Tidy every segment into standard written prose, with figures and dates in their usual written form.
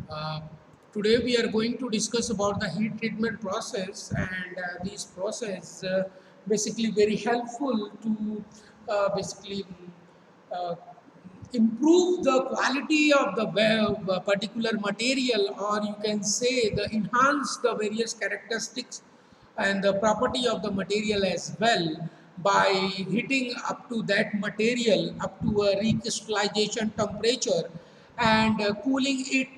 Uh, Today we are going to discuss about the heat treatment process, and this process basically very helpful to basically uh, improve the quality of the particular material, or you can say the enhance the various characteristics and the property of the material as well by heating up to that material up to a recrystallization temperature and cooling it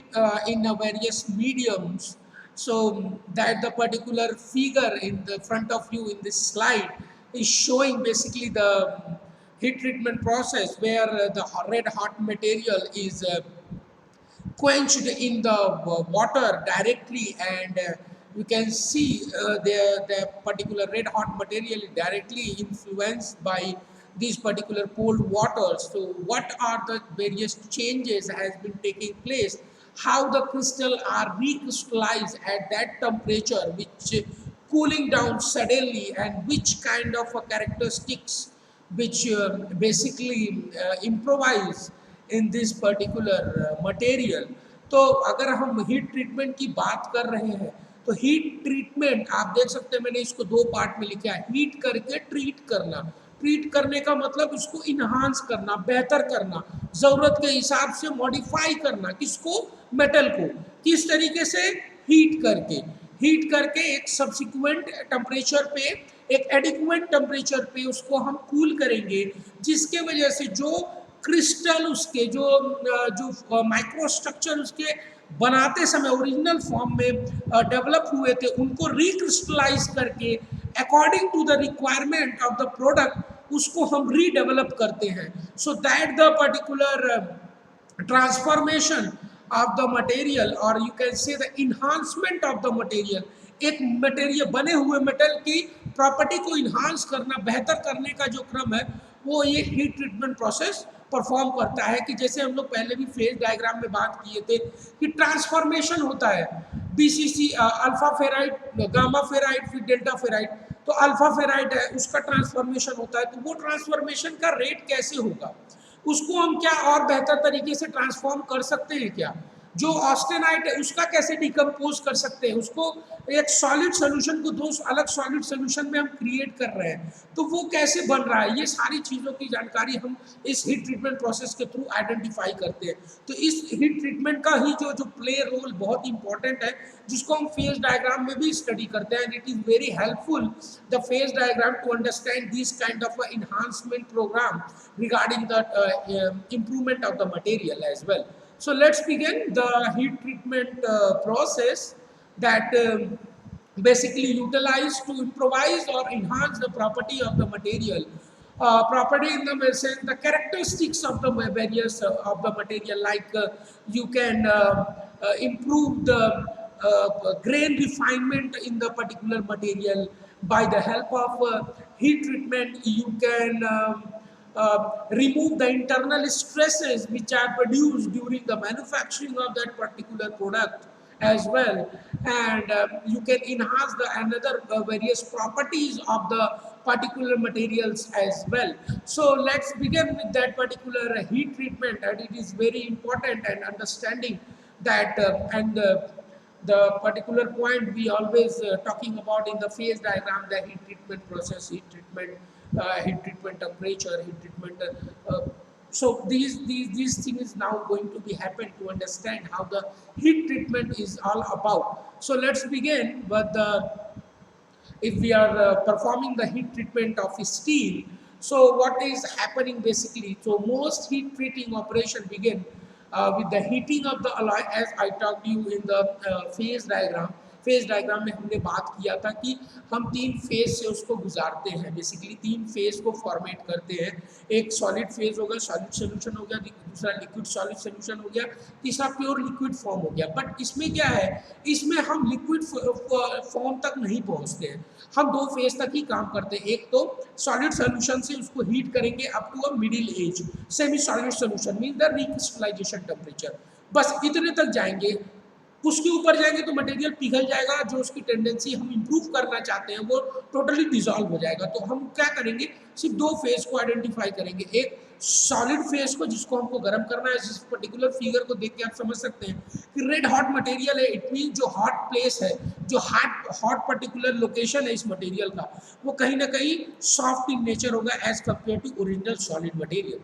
in various mediums, so that the particular figure in the front of you in this slide is showing basically the heat treatment process where the red hot material is quenched in the water directly, and you can see the particular red hot material is directly influenced by these particular cold waters. So what are the various changes has been taking place, how the crystal are recrystallized at that temperature, which cooling down suddenly, and which kind of characteristics which basically improvise in this particular material. तो अगर हम heat treatment की बात कर रहे हैं तो heat treatment आप देख सकते हैं, मैंने इसको दो पार्ट में लिखा है, हीट करके ट्रीट करना। ट्रीट करने का मतलब इसको इन्हांस करना, बेहतर करना, ज़रूरत के हिसाब से मॉडिफाई करना, किसको, मेटल को, किस तरीके से, हीट करके। हीट करके एक सब्सिक्वेंट टेम्परेचर पे, एक एडिक्वेंट टेम्परेचर पे उसको हम कूल करेंगे, जिसके वजह से जो क्रिस्टल उसके जो जो माइक्रो स्ट्रक्चर उसके बनाते समय ओरिजिनल फॉर्म में डेवलप हुए थे, उनको रिक्रिस्टलाइज करके according to the requirement of the product उसको हम रीडेवलप करते हैं, so that the particular transformation of the material, or you can say the enhancement of the material, एक मटेरियल बने हुए मेटल की प्रॉपर्टी को इन्हांस करना, बेहतर करने का जो क्रम है वो ये हीट ट्रीटमेंट प्रोसेस परफॉर्म करता है। कि जैसे हम लोग पहले भी फेज डायग्राम में बात किए थे कि ट्रांसफॉर्मेशन होता है, BCC alpha ferrite, gamma ferrite, फिर डेल्टा फेराइड। तो अल्फा फेराइड है, उसका ट्रांसफॉर्मेशन होता है, तो वो ट्रांसफॉर्मेशन का रेट कैसे होगा, उसको हम क्या और बेहतर तरीके से ट्रांसफॉर्म कर सकते हैं क्या, जो ऑस्टेनाइट है उसका कैसे डिकम्पोज कर सकते हैं, उसको एक सॉलिड सोल्यूशन को दो अलग सॉलिड सोल्यूशन में हम क्रिएट कर रहे हैं, तो वो कैसे बन रहा है, ये सारी चीज़ों की जानकारी हम इस हीट ट्रीटमेंट प्रोसेस के थ्रू आइडेंटिफाई करते हैं। तो इस हीट ट्रीटमेंट का ही जो जो प्ले रोल बहुत इंपॉर्टेंट है, जिसको हम फेज डायग्राम में भी स्टडी करते हैं, and it is very helpful the phase diagram to understand this kind of enhancement program regarding the improvement of the material as well. So let's begin the heat treatment process that basically utilize to improvise or enhance the property of the material. Property in the sense the characteristics of the various of the material, like you can improve the grain refinement in the particular material by the help of heat treatment. You can remove the internal stresses which are produced during the manufacturing of that particular product as well, and you can enhance the another various properties of the particular materials as well. So let's begin with that particular heat treatment, and it is very important and understanding that the particular point we always talking about in the phase diagram, the heat treatment process, heat treatment temperature, heat treatment. So these things now going to be happen to understand how the heat treatment is all about. So let's begin with the, if we are performing the heat treatment of steel. So what is happening basically? So most heat treating operation begin with the heating of the alloy, as I talked to you in the phase diagram. Phase diagram में हमने बात किया था कि हम तीन phase से उसको गुजारते हैं, बेसिकली तीन फेज को फॉर्मेट करते हैं। एक सॉलिड फेज हो गया, सॉलिड सोल्यूशन हो गया, दूसरा लिक्विड सॉलिड सोल्यूशन हो गया, तीसरा प्योर लिक्विड फॉर्म हो गया। बट इसमें क्या है, इसमें हम लिक्विड फॉर्म तक नहीं पहुंचते हैं, हम दो फेज तक ही काम करते हैं। एक तो सॉलिड सोल्यूशन से उसको हीट करेंगे up to a middle age, semi solid solution mean the recrystallization temperature, बस इतने तक जाएंगे। उसके ऊपर जाएंगे तो मटेरियल पिघल जाएगा, जो उसकी टेंडेंसी हम इंप्रूव करना चाहते हैं वो टोटली डिसॉल्व हो जाएगा। तो हम क्या करेंगे, सिर्फ दो फेज को आइडेंटिफाई करेंगे, एक सॉलिड फेज को, जिसको हमको गर्म करना है, इस पर्टिकुलर फिगर को देख के आप समझ सकते हैं कि रेड हॉट मटेरियल है, इट मीन जो हॉट प्लेस है, जो हॉट पर्टिकुलर लोकेशन है इस मटेरियल का, वो कहीं ना कहीं सॉफ्ट इन नेचर होगा as compare to original solid material.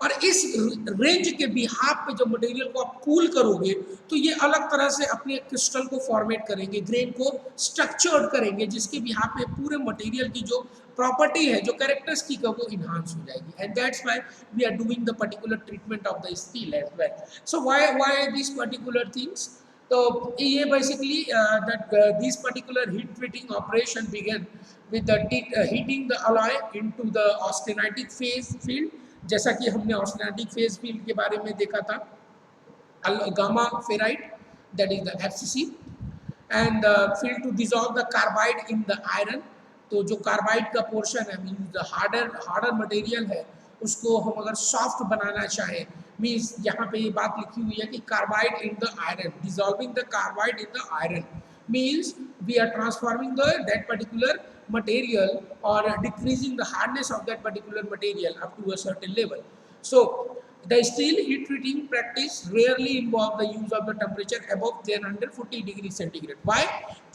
और इस रेंज के बिहाफ पे जब मटेरियल को आप कूल करोगे तो ये अलग तरह से अपने क्रिस्टल को फॉर्मेट करेंगे, ग्रेन को स्ट्रक्चर्ड करेंगे, जिसके बिहाफ पे पूरे मटेरियल की जो प्रॉपर्टी है, जो कैरेक्टरिस्टिक है, वो इन्हांस हो जाएगी। And that's why we are doing the particular treatment of the steel as well. So why this particular things, तो ये basically that this particular heat treating operation began with the heating the alloy into the austenitic phase field, जैसा कि हमने ऑस्टेनाटिक phase field के बारे में देखा था, gamma ferrite that is the FCC, and field to dissolve the carbide in the iron. तो जो कार्बाइड का पोर्शन है, मीन्स द हार्डर मटेरियल है, उसको हम अगर सॉफ्ट बनाना चाहें, मीन्स यहाँ पे ये बात लिखी हुई है कि carbide in the iron, dissolving the carbide in the iron means we are transforming that particular material or decreasing the hardness of that particular material up to a certain level. So the steel heat treating practice rarely involve the use of the temperature above 140 degree centigrade. Why?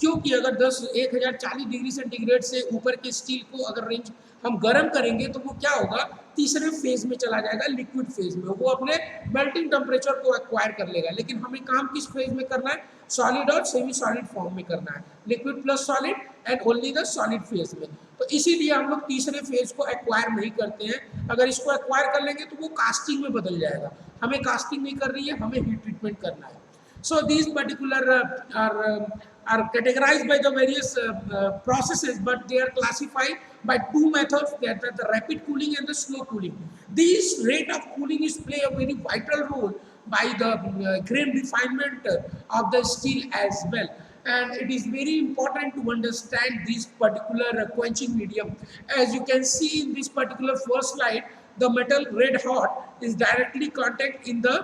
क्योंकि अगर 1040 degree centigrade से ऊपर के steel को अगर range हम गर्म करेंगे तो वो क्या होगा, तीसरे फेज में चला जाएगा, लिक्विड फेज में, वो अपने मेल्टिंग टेम्परेचर को एक्वायर कर लेगा। लेकिन हमें काम किस फेज में करना है, सॉलिड और सेमी सॉलिड फॉर्म में करना है, liquid plus solid and only the solid phase में। तो इसीलिए हम लोग तीसरे फेज को एक्वायर नहीं करते हैं। अगर इसको एक्वायर कर लेंगे तो वो कास्टिंग में बदल जाएगा। हमें कास्टिंग नहीं कर रही है, हमें हीट ट्रीटमेंट करना है। So these particular are categorized by the various processes, but they are classified by two methods, that are the rapid cooling and the slow cooling. These rate of cooling is play a very vital role by the grain refinement of the steel as well. And it is very important to understand this particular quenching medium. As you can see in this particular first slide, the metal red hot is directly contact in the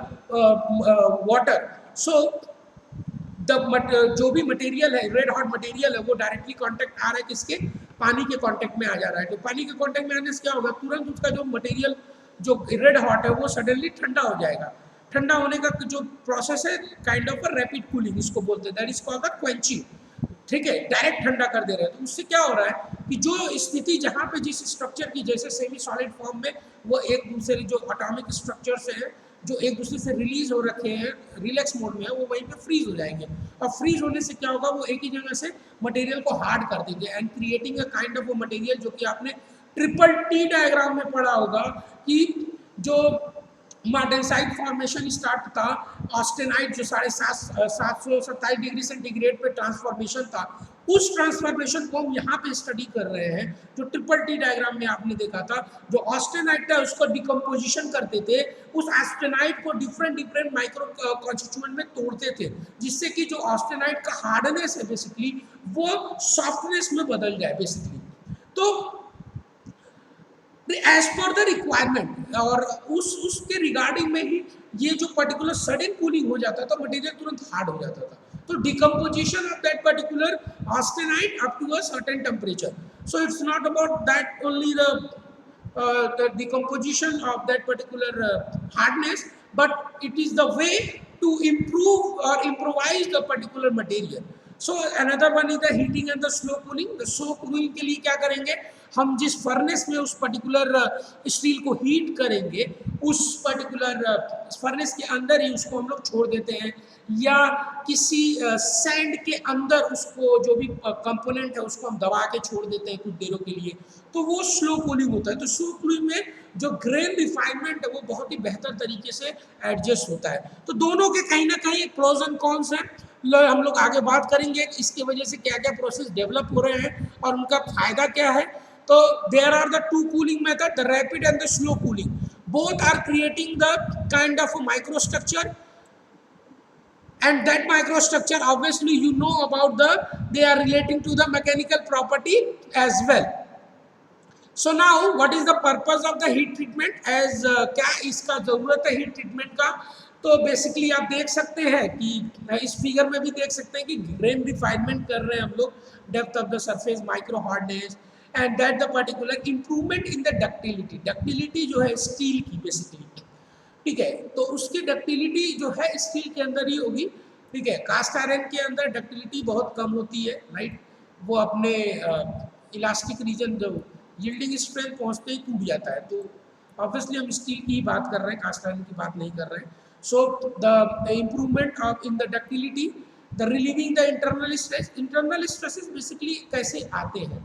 water. So जो भी material है, red hot material है, वो directly contact आ रहा है किसके, पानी के कांटेक्ट में आ जा रहा है। तो पानी के कांटेक्ट में आने से क्या होगा, तुरंत उसका जो मटेरियल जो रेड हॉट है वो सडनली ठंडा हो जाएगा। ठंडा होने का जो प्रोसेस है, kind of a rapid cooling इसको बोलते हैं, that is called the quenching. ठीक है, डायरेक्ट ठंडा कर दे रहे हैं। तो उससे क्या हो रहा है कि जो स्थिति जहाँ पे जिस स्ट्रक्चर की, जैसे सेमी सॉलिड फॉर्म में वो एक दूसरे जो एटॉमिक स्ट्रक्चर से है, जो एक दूसरे से रिलीज हो रखे हैं, रिलैक्स मोड में है, वो वहीं पे फ्रीज हो जाएंगे। और फ्रीज होने से क्या होगा, वो एक ही जगह से मटेरियल को हार्ड कर देंगे and creating a kind of material, जो कि आपने ट्रिपल टी डायग्राम में पढ़ा होगा कि जो मार्टेनसाइट फॉर्मेशन स्टार्ट था, ऑस्टेनाइट जो 727 डिग्री सेंटीग्रेड पे ट्रांसफॉर्मेशन था, उस ट्रांसफॉर्मेशन को हम यहाँ पे स्टडी कर रहे हैं। जो ट्रिपल टी डायग्राम में आपने देखा था, जो ऑस्टेनाइट था उसको डिकम्पोजिशन करते थे, उस ऑस्टेनाइट को डिफरेंट माइक्रो कॉन्स्टिट्यूएंट में तोड़ते थे, जिससे कि जो ऑस्टेनाइट का हार्डनेस है बेसिकली वो सॉफ्टनेस में बदल जाए बेसिकली। तो एज पर द रिक्वायरमेंट और उसके रिगार्डिंग में ही ये जो पर्टिकुलर सडन कूलिंग हो जाता था, मटेरियल तुरंत हार्ड हो जाता था। तो decomposition of that particular austenite up to a certain temperature. So it's not about that only the decomposition of that particular hardness, but it is the way to improve or improvise the particular material. So another one is the heating and the slow cooling. The slow cooling के लिए क्या करेंगे, हम जिस furnace में उस particular steel को heat करेंगे, उस पर्टिकुलर फर्नेस के अंदर ही उसको हम लोग छोड़ देते हैं, या किसी सैंड के अंदर उसको जो भी कंपोनेंट है उसको हम दबा के छोड़ देते हैं कुछ देरों के लिए, तो वो स्लो कूलिंग होता है। तो स्लो कूलिंग में जो ग्रेन रिफाइनमेंट है वो बहुत ही बेहतर तरीके से एडजस्ट होता है। तो दोनों के कहीं ना कहीं प्रोज एंड कॉन्स हैं, हम लोग आगे बात करेंगे इसके वजह से क्या क्या प्रोसेस डेवलप हो रहे हैं और उनका फायदा क्या है। तो there are the two cooling method, the rapid and the slow cooling, both are creating the kind of microstructure, and that microstructure obviously you know about they are relating to the mechanical property as well. So now what is the purpose of the heat treatment, as क्या इसका जरूरत है heat treatment का। तो basically आप देख सकते हैं कि इस फिगर में भी देख सकते हैं कि ग्रेन रिफाइनमेंट कर रहे हैं हम लोग, depth of the surface, micro hardness and that the particular improvement in the ductility जो है स्टील की बेसिकली, ठीक है, तो उसकी डक्टिलिटी जो है स्टील के अंदर ही होगी, ठीक है। कास्ट आयरन के अंदर डक्टिलिटी बहुत कम होती है, राइट, वो अपने इलास्टिक रीजन जो यील्डिंग स्ट्रेंथ पहुंचते ही टूट जाता है, तो ऑब्वियसली हम स्टील की बात कर रहे हैं, कास्ट आयरन की बात नहीं कर रहे हैं। So the improvement of in the ductility, the relieving the internal stresses basically कैसे आते हैं,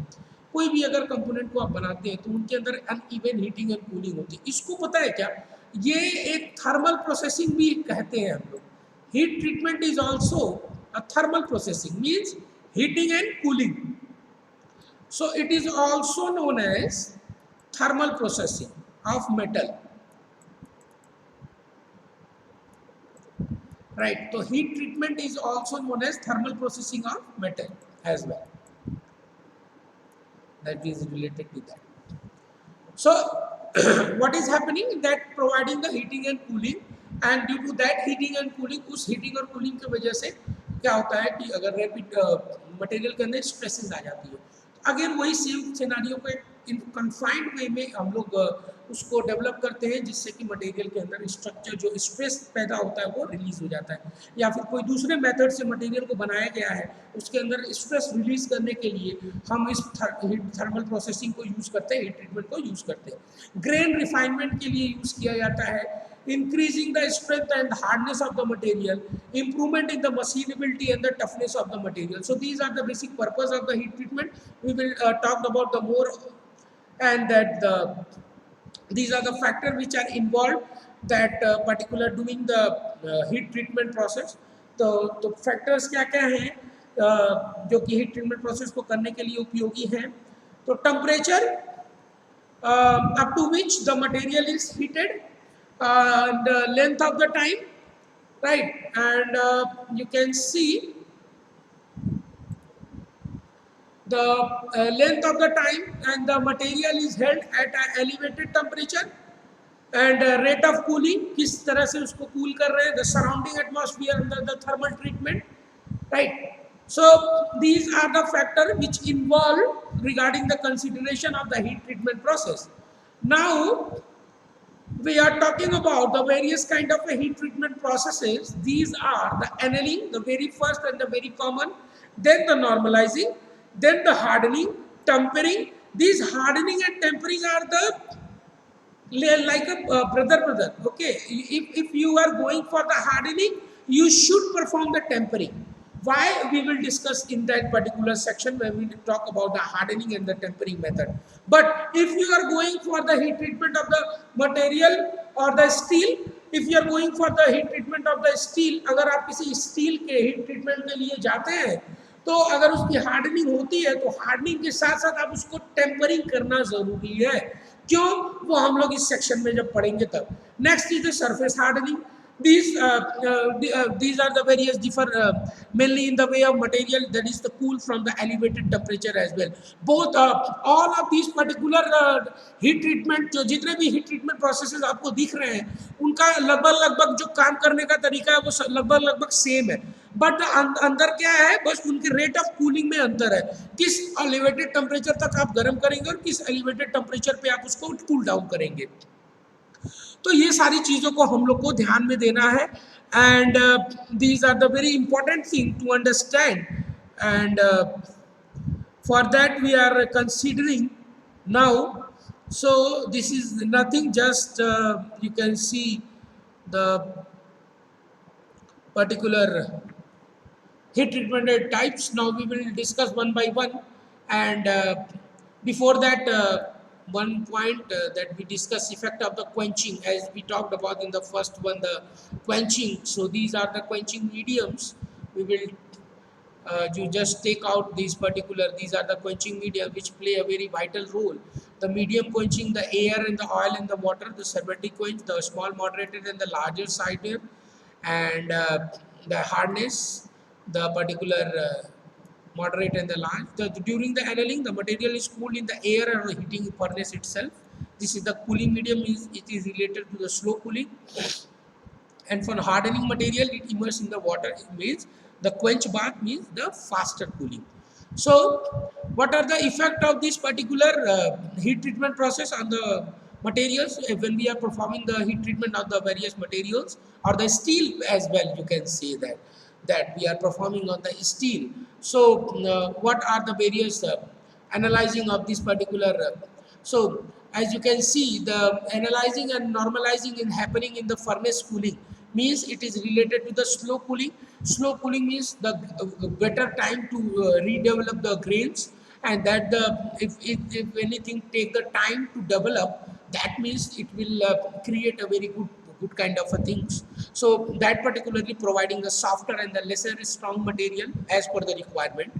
कोई भी अगर कंपोनेंट को आप बनाते हैं तो उनके अंदर अनइवन हीटिंग एंड कूलिंग होती है। इसको पता है क्या, ये एक थर्मल प्रोसेसिंग भी कहते हैं हम लोग। Heat treatment is also a thermal processing, means heating and cooling, so it is also known as thermal processing of metal, right. तो heat treatment is also known as thermal processing of metal as well, that is related to that. So what is happening, that providing the heating and cooling, and due to that heating and cooling, उस heating और cooling की वजह से क्या होता है कि अगर रैपिड मटेरियल के अंदर स्ट्रेसेस आ जाती है, तो अगेन वही सेम सिनारियो को इन कन्फाइंड वे में हम लोग उसको डेवलप करते हैं, जिससे कि मटेरियल के अंदर स्ट्रक्चर जो स्ट्रेस पैदा होता है वो रिलीज हो जाता है, या फिर कोई दूसरे मेथड से मटेरियल को बनाया गया है, उसके अंदर स्ट्रेस रिलीज करने के लिए हम इस थर्मल प्रोसेसिंग को यूज़ करते हैं, हीट ट्रीटमेंट को यूज़ करते हैं। ग्रेन रिफाइनमेंट के लिए यूज़ किया जाता है, increasing the strength and hardness of the material, improvement in the machinability and the toughness of the material. So these are the basic purpose of the heat treatment. We will talk about the more, and that these are the factors which are involved that particular doing the heat treatment process. तो factors क्या क्या हैं जो कि heat treatment process को करने के लिए उपयोगी हैं। तो temperature up to which the material is heated, and length of the time, right, and you can see the length of the time and the material is held at an elevated temperature, and rate of cooling, किस तरह से उसको cool कर रहे हैं, the surrounding atmosphere under the thermal treatment, right. So these are the factors which involve regarding the consideration of the heat treatment process. Now we are talking about the various kind of heat treatment processes. These are the annealing, the very first and the very common, then the normalizing, then the hardening, tempering. These hardening and tempering are the like a brother, okay. If you are going for the hardening, you should perform the tempering. Why, we will discuss in that particular section when we talk about the hardening and the tempering method. But if you are going for the heat treatment of the material or the steel, if you are going for the heat treatment of the steel, अगर आप किसी steel के heat treatment के लिए जाते हैं, तो अगर उसकी हार्डनिंग होती है, तो हार्डनिंग के साथ साथ आप उसको टेम्परिंग करना जरूरी है। क्यों, वो हम लोग इस सेक्शन में जब पढ़ेंगे तब। Next is the surface hardening. These are the various differ mainly in the way of material that is the cool from the elevated temperature as well. Both all of these particular heat treatment, जो जितने भी heat treatment processes आपको दिख रहे हैं, उनका लगभग जो काम करने का तरीका है वो लगभग सेम है, बट अंदर क्या है, बस उनके रेट ऑफ कूलिंग में अंतर है। किस एलिवेटेड टेम्परेचर तक आप गर्म करेंगे और किस एलिवेटेड टेम्परेचर पे आप उसको कूल डाउन करेंगे। तो ये सारी चीज़ों को हम लोग को ध्यान में देना है, and these are the very important thing to understand, and for that we are considering now. So this is nothing, just you can see the particular heat treatment types. Now we will discuss one by one, and before that one point that we discuss effect of the quenching, as we talked about in the first one, the quenching. So these are the quenching mediums. We will you just take out these are the quenching media which play a very vital role. The medium quenching, the air and the oil and the water, the Socratic quench, the small moderated and the larger cider, and the hardness, the particular moderate and the large. During the annealing, the material is cooled in the air or the heating furnace itself. This is the cooling medium, it is related to the slow cooling. And for hardening material, it immerses in the water. It means the quench bath means the faster cooling. So, what are the effect of this particular heat treatment process on the materials when we are performing the heat treatment of the various materials or the steel as well? You can say that we are performing on the steel. So, what are the various analyzing of this particular? So, as you can see, the analyzing and normalizing is happening in the furnace cooling, means it is related to the slow cooling. Slow cooling means the better time to redevelop the grains, and that the if anything take the time to develop, that means it will create a very good kind of a things. So that particularly providing the softer and the lesser strong material as per the requirement.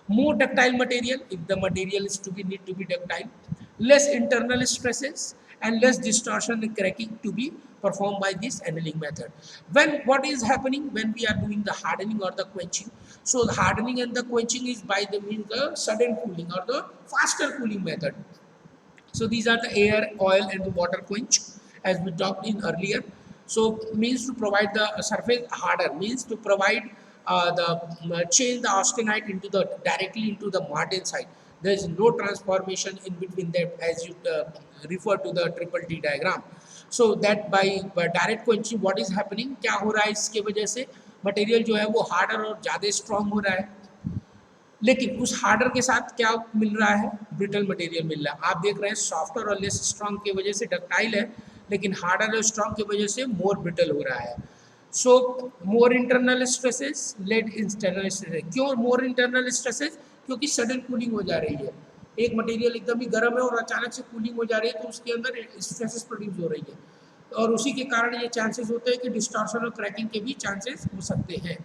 More ductile material if the material is to be need to be ductile, less internal stresses and less distortion and cracking to be performed by this annealing method. When what is happening when we are doing the hardening or the quenching? So the hardening and the quenching is by the means the sudden cooling or the faster cooling method. So these are the air, oil and the water quench as we talked in earlier. So means to provide the surface harder, means to provide change the austenite into the directly into the martensite. There is no transformation in between that as you refer to the triple T diagram. So that by direct quenching what is happening, क्या हो रहा है इसके वजह से material जो है वो हार्डर और ज़्यादा स्ट्रॉन्ग हो रहा है, लेकिन उस हार्डर के साथ क्या मिल रहा है, ब्रिटल मटेरियल मिल रहा है। आप देख रहे हैं सॉफ्टर और लेस स्ट्रॉन्ग की वजह से डक्टाइल है, लेकिन हार्डर और स्ट्रॉन्ग की वजह से मोर ब्रिटल हो रहा है। So more internal stresses lead internal stresses. क्यों मोर इंटरनल स्ट्रेसेस? क्योंकि सडन कूलिंग हो जा रही है, एक मटेरियल एकदम ही गर्म है और अचानक से कूलिंग हो जा रही है तो उसके अंदर स्ट्रेसेस प्रोड्यूस हो रही है, और उसी के कारण ये चांसेस होते हैं कि डिस्टॉर्शन और क्रैकिंग के भी चांसेस हो सकते हैं।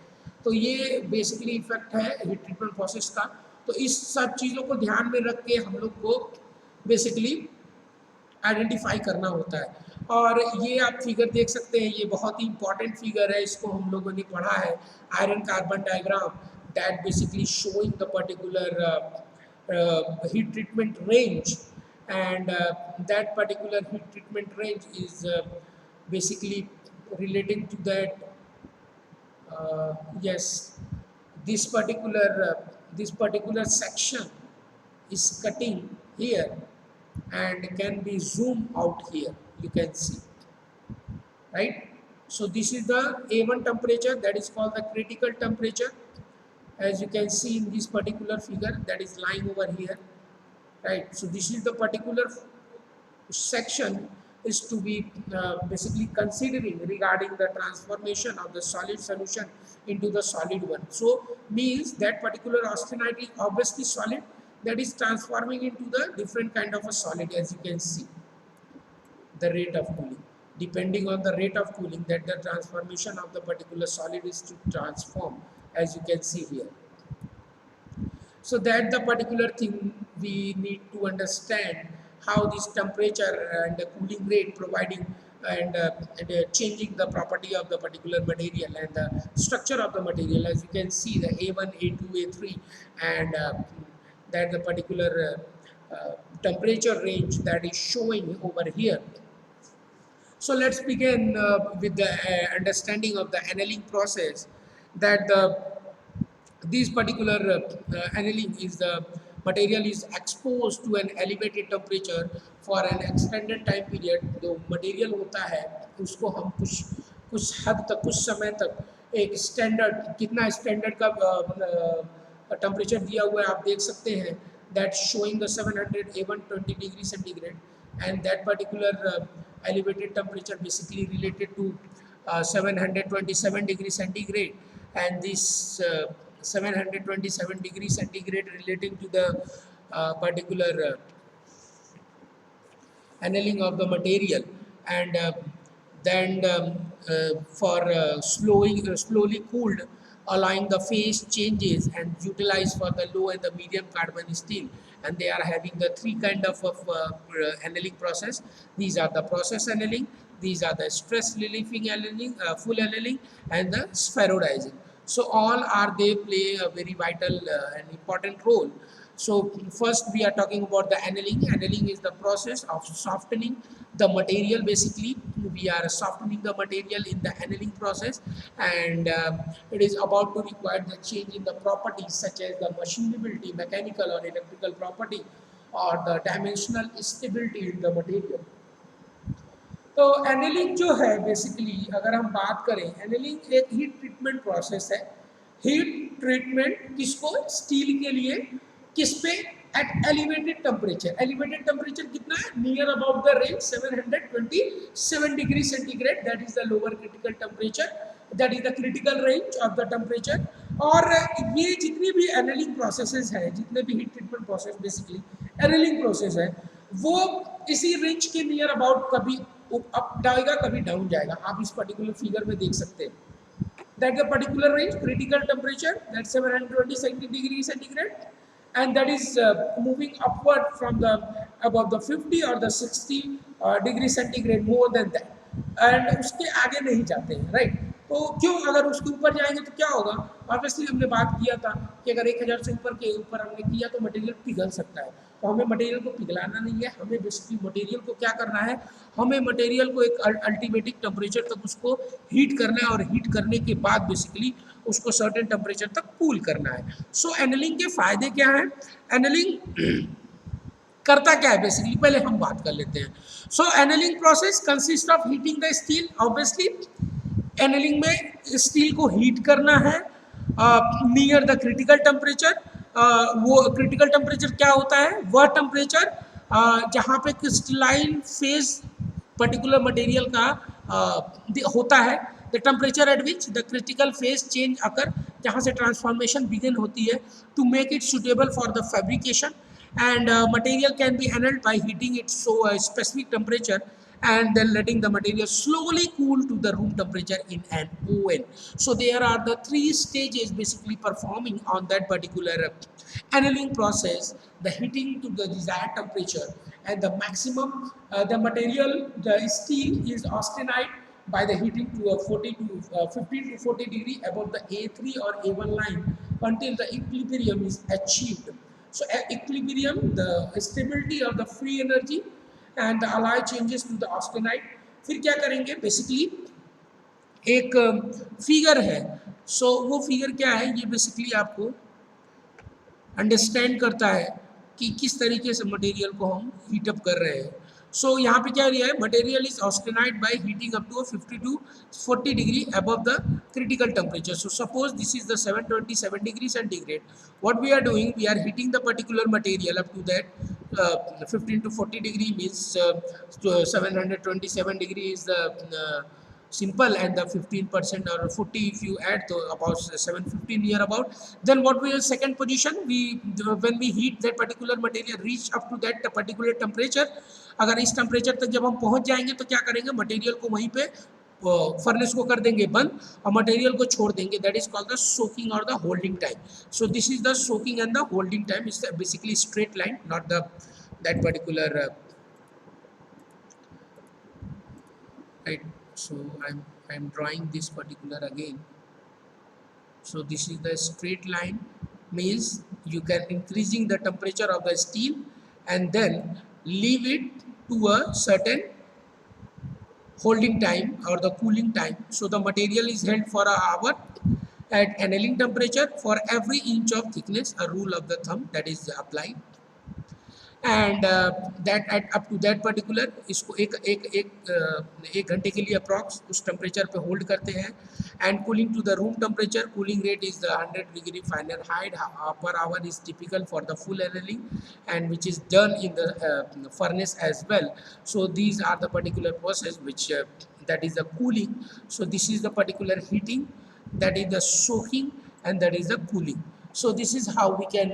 तो ये बेसिकली इफेक्ट है हीट ट्रीटमेंट प्रोसेस का। तो इस सब चीज़ों को ध्यान में रख के हम लोग को बेसिकली आइडेंटिफाई करना होता है। और ये आप फिगर देख सकते हैं, ये बहुत ही इंपॉर्टेंट फिगर है, इसको हम लोगों ने पढ़ा है, iron carbon diagram that basically showing the particular heat treatment range, and that particular heat treatment range is basically relating to that. Yes, this particular section is cutting here and can be zoomed out here, you can see, right? So this is the A1 temperature, that is called the critical temperature, as you can see in this particular figure that is lying over here, right? So this is the particular section is to be basically considering regarding the transformation of the solid solution into the solid one. So means that particular austenite is obviously solid, that is transforming into the different kind of a solid. As you can see, the rate of cooling, depending on the rate of cooling, that the transformation of the particular solid is to transform, as you can see here. So that the particular thing we need to understand how this temperature and the cooling rate providing and changing the property of the particular material and the structure of the material. As you can see, the A1, A2, A3, and that the particular temperature range that is showing over here. So let's begin with the understanding of the annealing process. That this particular annealing is the material is exposed to an elevated temperature for an extended time period. जो material होता है उसको हम कुछ हद तक, कुछ समय तक एक स्टैंडर्ड, कितना स्टैंडर्ड का टेम्परेचर दिया हुआ है आप देख सकते हैं, that showing the 700 A120 degree centigrade, and that particular elevated temperature basically related to 727 degree centigrade, and this 727 degree centigrade relating to the particular annealing of the material, and then for slowly cooled, allowing the phase changes and utilized for the low and the medium carbon steel. And they are having the three kind of annealing process. These are the process annealing, these are the stress relieving annealing, full annealing, and the spheroidizing. So all are they play a very vital and important role. So first we are talking about the annealing. Annealing is the process of softening the material. Basically, we are softening the material in the annealing process, and it is about to require the change in the properties such as the machinability, mechanical or electrical property, or the dimensional stability in the material. तो annealing जो है basically अगर हम बात करें, annealing एक heat treatment process है। Heat treatment किसको? स्टील के लिए। किस पे? At elevated temperature. Elevated temperature कितना है? Near about the range 727 degree centigrade, that is the lower critical temperature, that is the critical range of the temperature. और ये जितनी भी एनेलिंग प्रोसेसेस है, जितने भी heat treatment process basically annealing process है, वो इसी रेंज के नियर अबाउट कभी अप जाएगा कभी डाउन जाएगा। आप इस पर्टिकुलर फिगर में देख सकते हैं। That the particular range critical temperature that 720 degree centigrade, and that is moving upward from the above the 50 or the 60 degree centigrade, more than that, and उसके आगे नहीं जाते हैं, राइट। तो क्यों? अगर उसके ऊपर जाएंगे तो क्या होगा? ऑब्वियसली हमने बात किया था कि अगर 1000 से ऊपर के ऊपर हमने किया तो मटेरियल पिघल सकता है। तो हमें मटेरियल को पिघलाना नहीं है, हमें बेसिकली मटेरियल को क्या करना है? हमें मटेरियल को एक अल्टीमेटिक टेम्परेचर तक उसको हीट करना है, और हीट करने के बाद बेसिकली उसको सर्टेन टेम्परेचर तक कूल करना है। सो एनेलिंग के फायदे क्या हैं? एनेलिंग करता क्या है बेसिकली, पहले हम बात कर लेते हैं। So annealing process consist of heating the steel. Obviously annealing में स्टील को हीट करना है नियर द क्रिटिकल टेम्परेचर। वो क्रिटिकल टेम्परेचर क्या होता है? वह टेम्परेचर जहाँ पे क्रिस्टलाइन फेज पर्टिकुलर मटेरियल का होता है, the temperature at which the critical phase change occur, जहाँ से ट्रांसफॉर्मेशन बिगिन होती है, to make it suitable for the fabrication, and material can be annealed by heating it so a specific temperature and then letting the material slowly cool to the room temperature in an oven. So there are the three stages basically performing on that particular annealing process: the heating to the desired temperature, and the maximum the material, the steel is austenite by the heating to a 40 to 15 to 40 degree above the A3 or A1 line until the equilibrium is achieved. So equilibrium, the stability of the free energy and the alloy changes to the austenite. फिर क्या करेंगे? Basically एक figure है। सो वो figure क्या है? ये basically आपको अंडरस्टैंड करता है कि किस तरीके से मटेरियल को हम हीटअप कर रहे हैं। सो यहाँ पे क्या दिया है? Material is austenite by heating up to 50 to 40 degree above the critical temperature. So suppose this is the 727 degree centigrade. What we are doing, we are heating the particular material up to that 15 to 40 degree, means 727 degree is the simple, and the 15% or 40 if you add, to about 750 near about. Then what will second position, we when we heat that particular material reach up to that particular temperature, अगर इस temperature तक जब हम पहुंच जाएंगे तो क्या करेंगे? मटेरियल को वहीं पे फर्नेस को कर देंगे बंद और मटेरियल को छोड़ देंगे। That is called the soaking और the holding time. So this is the soaking and the holding time, is basically straight line, not the that particular right. So I'm drawing this particular again. So this is the straight line, means you can increasing the temperature of the steel and then leave it to a certain holding time or the cooling time. So the material is held for an hour at annealing temperature. For every inch of thickness, a rule of the thumb that is applied, and that at up to that particular, इसको एक घंटे के लिए approx उस temperature पे hold करते हैं। And cooling to the room temperature, cooling rate is 100 degree Fahrenheit per hour is typical for the full annealing, and which is done in the furnace as well. So these are the particular process which that is the cooling. So this is the particular heating, that is the soaking, and that is the cooling. So this is how we can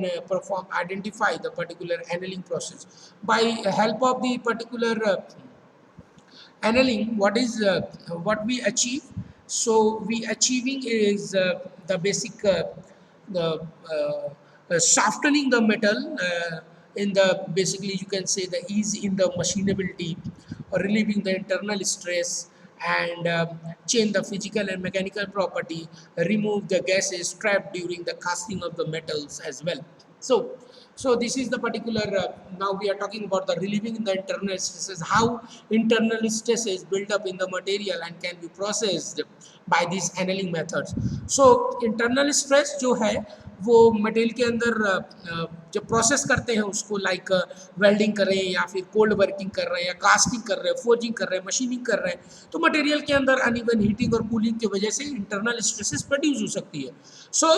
identify the particular annealing process by help of the particular annealing. What we achieve? So we achieving is the basic the softening the metal in the, basically you can say, the ease in the machinability, or relieving the internal stress, and change the physical and mechanical property, remove the gases trapped during the casting of the metals as well. So So this is the particular, now we are talking about the relieving the internal stresses, how internal stresses build up in the material and can be processed by these annealing methods. So internal stress जो है वो material के अंदर जब process करते हैं उसको, like welding कर रहे हैं या फिर कोल्ड वर्किंग कर रहे हैं या कास्टिंग कर रहे हैं, फोर्जिंग कर रहे हैं, मशीनिंग कर रहे हैं, तो मटेरियल के अंदर अनइवन हीटिंग और कूलिंग की वजह से इंटरनल स्ट्रेसेस प्रोड्यूस हो सकती है। सो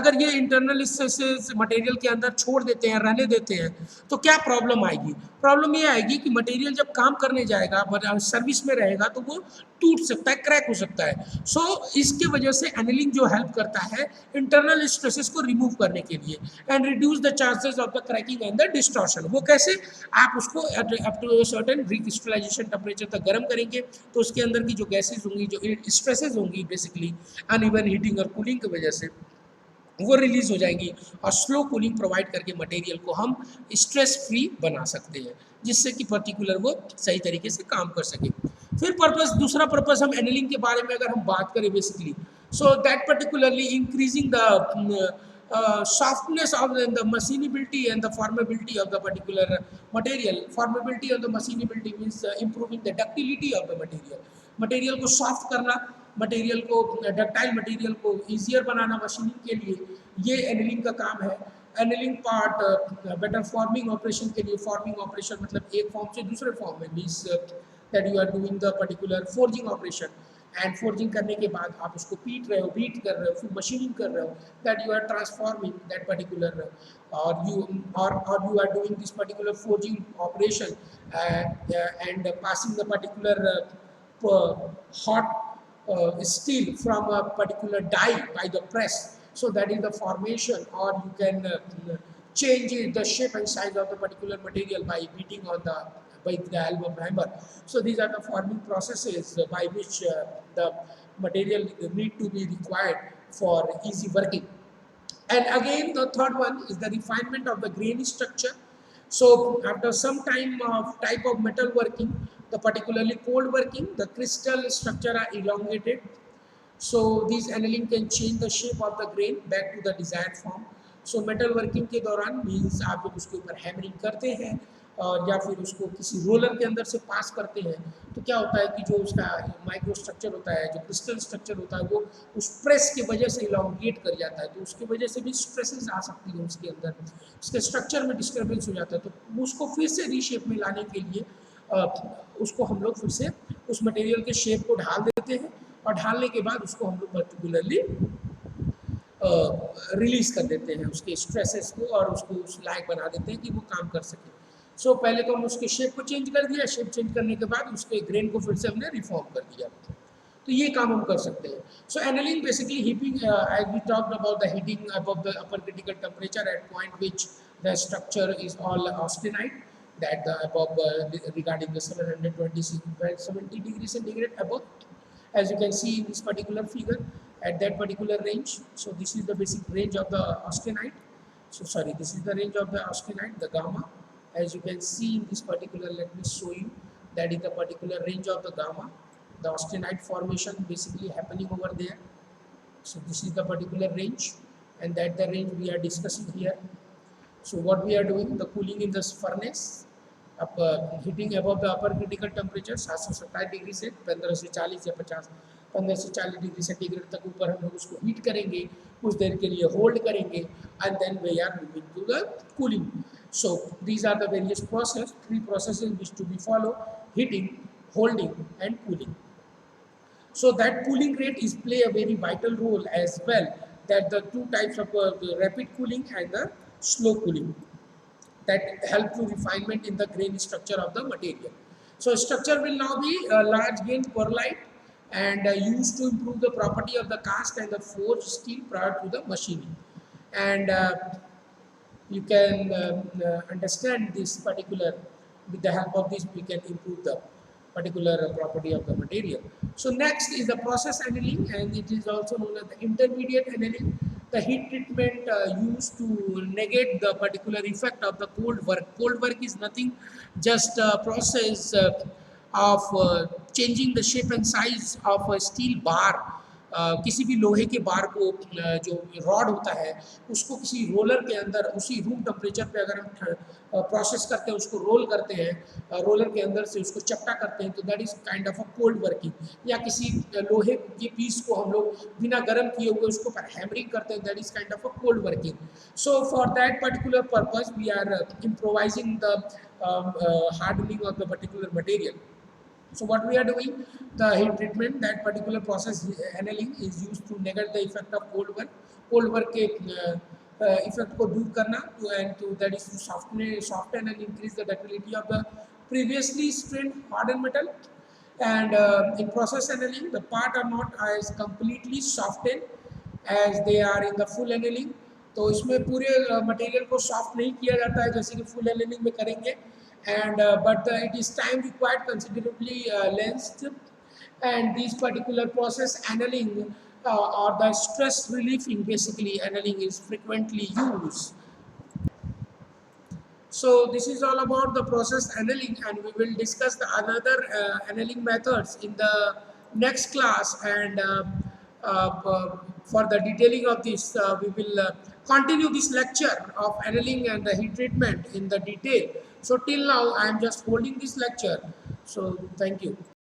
अगर ये इंटरनल स्ट्रेसेस मटेरियल के अंदर छोड़ देते हैं, रहने देते हैं, तो क्या प्रॉब्लम आएगी? प्रॉब्लम ये आएगी कि मटेरियल जब काम करने जाएगा, सर्विस में रहेगा, तो वो टूट सकता है, क्रैक हो सकता है। सो इसके वजह से एनीलिंग जो हेल्प करता है इंटरनल स्ट्रेसेस को रिमूव करने के लिए and reduce the chances of the cracking and the distortion. वो कैसे? आप उसको up to certain recrystallization temperature तक गर्म करेंगे तो उसके अंदर की जो गैसेज होंगी, जो स्ट्रेसेस होंगी बेसिकली अनइवन हीटिंग और कूलिंग की वजह से, वो रिलीज हो जाएंगी और स्लो कूलिंग प्रोवाइड करके मटेरियल को हम स्ट्रेस फ्री बना सकते हैं, जिससे कि पर्टिकुलर वो सही तरीके से काम कर सके। फिर पर्पस, दूसरा पर्पस हम एनीलिंग के बारे में अगर हम बात करें basically, so that particularly increasing the softness of the machinability and the formability of the particular material. Formability of the machinability means improving the ductility of the material. Material को soft करना, material को ductile material को easier बनाना machining के लिए, ये annealing का काम है। Annealing part better forming operation के लिए, फॉर्मिंग ऑपरेशन मतलब एक फॉर्म से दूसरे फॉर्म में, means that you are doing the particular forging operation, and forging करने के बाद आप उसको पीट रहे हो, बीट कर रहे हो, फिर मशीनिंग कर रहे हो, that you are transforming that particular, और you are doing this particular forging operation and passing the particular hot steel from a particular die by the press. So that is the formation, or you can change the shape and size of the particular material by beating on by the album hammer. So these are the forming processes by which the material need to be required for easy working. And again, the third one is the refinement of the grain structure. So after some time of type of metal working, the particularly cold working, the crystal structure are elongated. So these annealing can change the shape of the grain back to the desired form. So metal working के दौरान means आप जब उसके ऊपर hammering करते हैं और या फिर उसको किसी रोलर के अंदर से पास करते हैं, तो क्या होता है कि जो उसका माइक्रो स्ट्रक्चर होता है, जो क्रिस्टल स्ट्रक्चर होता है, वो उस प्रेस की वजह से इलांगेट कर जाता है, तो उसकी वजह से भी स्ट्रेसेस आ सकती है उसके अंदर, उसके स्ट्रक्चर में डिस्टर्बेंस हो जाता है। तो उसको फिर से रीशेप में लाने के लिए उसको हम लोग फिर से उस मटेरियल के शेप को ढाल देते हैं, और ढालने के बाद उसको हम लोग पर्टिकुलरली रिलीज कर देते हैं उसके स्ट्रेसेस को, और उसको उस लायक बना देते हैं कि वो काम कर सके। सो पहले तो हम उसके शेप को चेंज कर दिया, शेप चेंज करने के बाद उसके ग्रेन को फिर से हमने रिफॉर्म कर दिया, तो ये काम हम कर सकते हैं। So annealing basically heating, as we talked about the heating above the upper critical temperature at point which the structure is all austenite, that the above regarding the 770 degrees centigrade above, as you can see in this particular figure, at that particular range. So this is the basic range of the austenite. So sorry, this is the range of the austenite, the gamma. As you can see in this particular, let me show you, that is the particular range of the gamma, the austenite formation basically happening over there. So this is the particular range, and that the range we are discussing here. So what we are doing, the cooling in this furnace, up heating above the upper critical temperature 727 degree से 15 से 40 या 50, 15 से 40 degree centigrade तक ऊपर हम लोग उसको heat करेंगे, कुछ देर के लिए होल्ड करेंगे, and then we are moving to the cooling. So these are the various process, 3 processes which to be follow: heating, holding and cooling. So that cooling rate is play a very vital role as well, that the 2 types of the rapid cooling and the slow cooling, that help to refinement in the grain structure of the material. So structure will now be large grain pearlite and used to improve the property of the cast and the forged steel prior to the machining. And you can understand this particular, with the help of this we can improve the particular property of the material. So next is the process annealing, and it is also known as the intermediate annealing, the heat treatment used to negate the particular effect of the cold work. Cold work is nothing, just a process of changing the shape and size of a steel bar किसी भी लोहे के बार को जो rod होता है उसको किसी रोलर के अंदर उसी रूम टेम्परेचर पे अगर हम प्रोसेस करते हैं, उसको रोल करते हैं रोलर के अंदर से, उसको चपटा करते हैं, तो that is kind of a cold working. या किसी लोहे के पीस को हम लोग बिना गर्म किए हुए उसको पर हैमरिंग करते हैं, that is kind of a cold working. So for that particular purpose we are improvising the hardening of the particular material. So what we are doing, the heat treatment, that particular process annealing is used to negate the effect of cold work के effect को दूर करना to and to that is to soften and increase the ductility of the previously strained hardened metal. And in process annealing, the part are not as completely softened as they are in the full annealing. तो इसमें पूरे material को soft नहीं किया जाता है जैसे कि फुल एनेलिंग में करेंगे, and but it is time required considerably less, and this particular process annealing or the stress relieving basically annealing is frequently used. So this is all about the process annealing, and we will discuss the another annealing methods in the next class. And for the detailing of this, we will continue this lecture of annealing and the heat treatment in the detail. So till now I am just holding this lecture. So thank you.